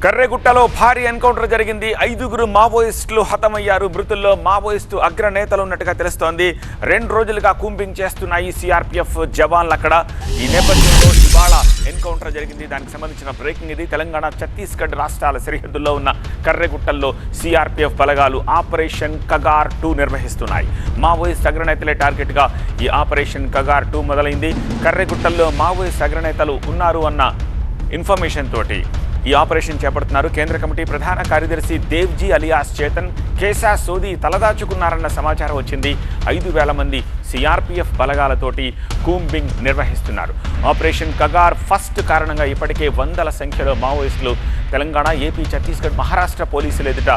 కర్రెగుట్టలో భారీ ఎన్కౌంటర్ జరిగింది. 5గురు మావోయిస్టులు హతమయ్యారు. మృతుల్లో మావోయిస్టు అగ్రనేతలు ఉన్నట్టుగా తెలుస్తోంది. 2 రోజులుగా కూంబింగ్ చేస్తున్నాయి సిఆర్పీఎఫ్ జవాన్లు అక్కడ. ఈ నేపథ్యంలో ఇవాళ ఎన్కౌంటర్ జరిగింది. దానికి సంబంధించిన బ్రేకింగ్ ఇది. తెలంగాణ, ఛత్తీస్గఢ్ రాష్ట్రాల సరిహద్దుల్లో ఉన్న కర్రెగుట్టల్లో సిఆర్పీఎఫ్ బలగాలు ఆపరేషన్ కగార్ 2 నిర్వహిస్తున్నాయి. మావోయిస్ట్ అగ్రనేతలే టార్గెట్గా ఈ ఆపరేషన్ కగార్ 2 మొదలైంది. కర్రెగుట్టల్లో మావోయిస్ట్ అగ్రనేతలు ఉన్నారు అన్న ఇన్ఫర్మేషన్ తోటి ఈ ఆపరేషన్ చేపడుతున్నారు. కేంద్ర కమిటీ ప్రధాన కార్యదర్శి దేవ్జీ అలియాస్ చేతన్ కేసా సోది తలదాచుకున్నారన్న సమాచారం వచ్చింది. 5,000 మంది సిఆర్పీఎఫ్ బలగాలతోటి కూంబింగ్ నిర్వహిస్తున్నారు. ఆపరేషన్ కగార్ ఫస్ట్ కారణంగా ఇప్పటికే వందల సంఖ్యలో మావోయిస్టులు తెలంగాణ, ఏపీ, ఛత్తీస్గఢ్, మహారాష్ట్ర పోలీసులు ఎదుట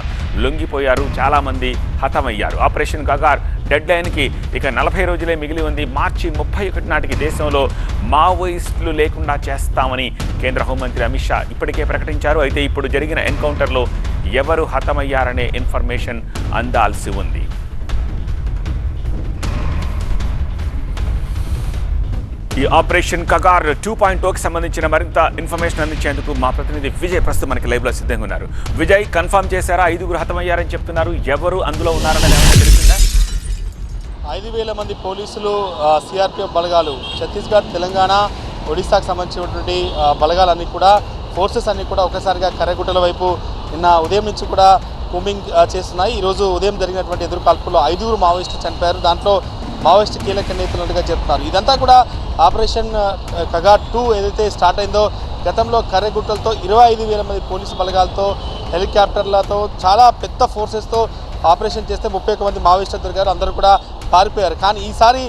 లొంగిపోయారు. చాలామంది హతమయ్యారు. ఆపరేషన్ కగార్ డెడ్ లైన్కి ఇక 40 రోజులే మిగిలి ఉంది. మార్చి 31 నాటికి దేశంలో మావోయిస్టులు లేకుండా చేస్తామని కేంద్ర హోంమంత్రి అమిత్ షా ఇప్పటికే ప్రకటించారు. అయితే ఇప్పుడు జరిగిన ఎన్కౌంటర్లో ఎవరు హతమయ్యారనే ఇన్ఫర్మేషన్ అందాల్సి ఉంది. ఈ ఆపరేషన్ కగార్ 2.0కి సంబంధించిన మరింత ఇన్ఫర్మేషన్ అందించేందుకు మా ప్రతినిధి విజయ్ ప్రస్తుతం మనకి లైవ్లో సిద్ధంగా ఉన్నారు. విజయ్, కన్ఫర్మ్ చేశారా? 5గురు హతమయ్యారని చెప్తున్నారు. ఎవరు అందులో ఉన్నారని ఏమైనా తెలిసిందా? 5,000 మంది పోలీసులు, సిఆర్పీఎఫ్ బలగాలు, ఛత్తీస్గఢ్, తెలంగాణ, ఒడిశాకు సంబంధించినటువంటి బలగాలన్నీ కూడా, ఫోర్సెస్ అన్నీ కూడా ఒకసారిగా కర్రెగుట్టల వైపు నిన్న ఉదయం నుంచి కూడా కూంబింగ్ చేస్తున్నాయి. ఈరోజు ఉదయం జరిగినటువంటి ఎదురు కాల్పుల్లో 5గురు మావోయిస్టులు చనిపోయారు. దాంట్లో మావోయిస్టు కీలక నేతలుగా చెప్తున్నారు. ఇదంతా కూడా ఆపరేషన్ కగార్ 2 ఏదైతే స్టార్ట్ అయిందో, గతంలో కర్రెగుట్టలతో 25,000 మంది పోలీసు బలగాలతో, హెలికాప్టర్లతో, చాలా పెద్ద ఫోర్సెస్తో ఆపరేషన్ చేస్తే 31 మంది మావోయిస్టులు దొరికారు. అందరూ కూడా పారిపోయారు. కానీ ఈసారి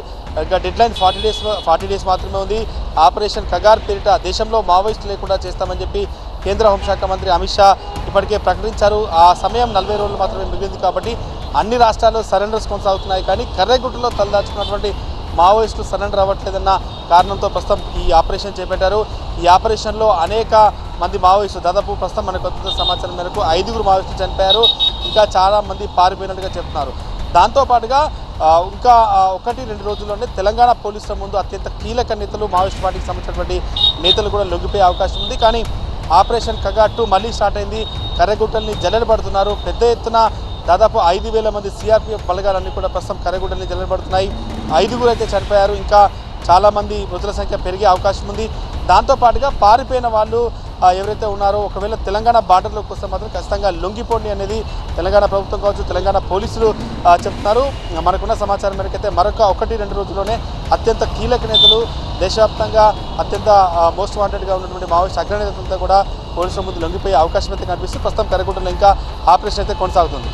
డెడ్ లైన్ 40 డేస్ మాత్రమే ఉంది. ఆపరేషన్ కగార్ పేరిట దేశంలో మావోయిస్టు లేకుండా చేస్తామని చెప్పి కేంద్ర హోంశాఖ మంత్రి అమిత్ షా ఇప్పటికే ప్రకటించారు. ఆ సమయం 40 రోజులు మాత్రమే మిగిలింది కాబట్టి అన్ని రాష్ట్రాల్లో సరెండర్స్ కొనసాగుతున్నాయి. కానీ కర్రెగుట్టలో తలదాచుకున్నటువంటి మావోయిస్టులు సరెండర్ అవ్వట్లేదన్న కారణంతో ప్రస్తుతం ఈ ఆపరేషన్ చేపట్టారు. ఈ ఆపరేషన్లో అనేక మంది మావోయిస్టులు, దాదాపు ప్రస్తుతం మనకు వస్తున్న సమాచారం మేరకు 5గురు మావోయిస్టులు చనిపోయారు. ఇంకా చాలా మంది పారిపోయినట్టుగా చెప్తున్నారు. దాంతోపాటుగా ఇంకా 1-2 రోజుల్లోనే తెలంగాణ పోలీసుల ముందు అత్యంత కీలక నేతలు, మావోయిస్ట్ పార్టీకి సంబంధించినటువంటి నేతలు కూడా లొంగిపోయే అవకాశం ఉంది. కానీ ఆపరేషన్ కగార్ 2 మళ్ళీ స్టార్ట్ అయింది. కర్రెగుట్టల్ని జల్లెడబడుతున్నారు. పెద్ద ఎత్తున దాదాపు 5,000 మంది సిఆర్పీఎఫ్ బలగాలన్నీ కూడా ప్రస్తుతం కర్రెగుట్టల్ని జల్లెడబడుతున్నాయి. 5గురు అయితే చనిపోయారు. ఇంకా చాలామంది మృతుల సంఖ్య పెరిగే అవకాశం ఉంది. దాంతోపాటుగా పారిపోయిన వాళ్ళు ఎవరైతే ఉన్నారో, ఒకవేళ తెలంగాణ బార్డర్లోకి వస్తే మాత్రం ఖచ్చితంగా లొంగిపోండి అనేది తెలంగాణ ప్రభుత్వం కావచ్చు, తెలంగాణ పోలీసులు చెప్తున్నారు. మనకున్న సమాచారం మేరకైతే మరొక 1-2 రోజుల్లోనే అత్యంత కీలక నేతలు, దేశవ్యాప్తంగా అత్యంత మోస్ట్ వాంటెడ్గా ఉన్నటువంటి మావోయిస్ట్ అగ్రనేతలతో కూడా పోలీసుల ముందు లొంగిపోయే అవకాశం అయితే కనిపిస్తుంది. ప్రస్తుతం కర్రెగుట్టలో ఇంకా ఆపరేషన్ అయితే కొనసాగుతుంది.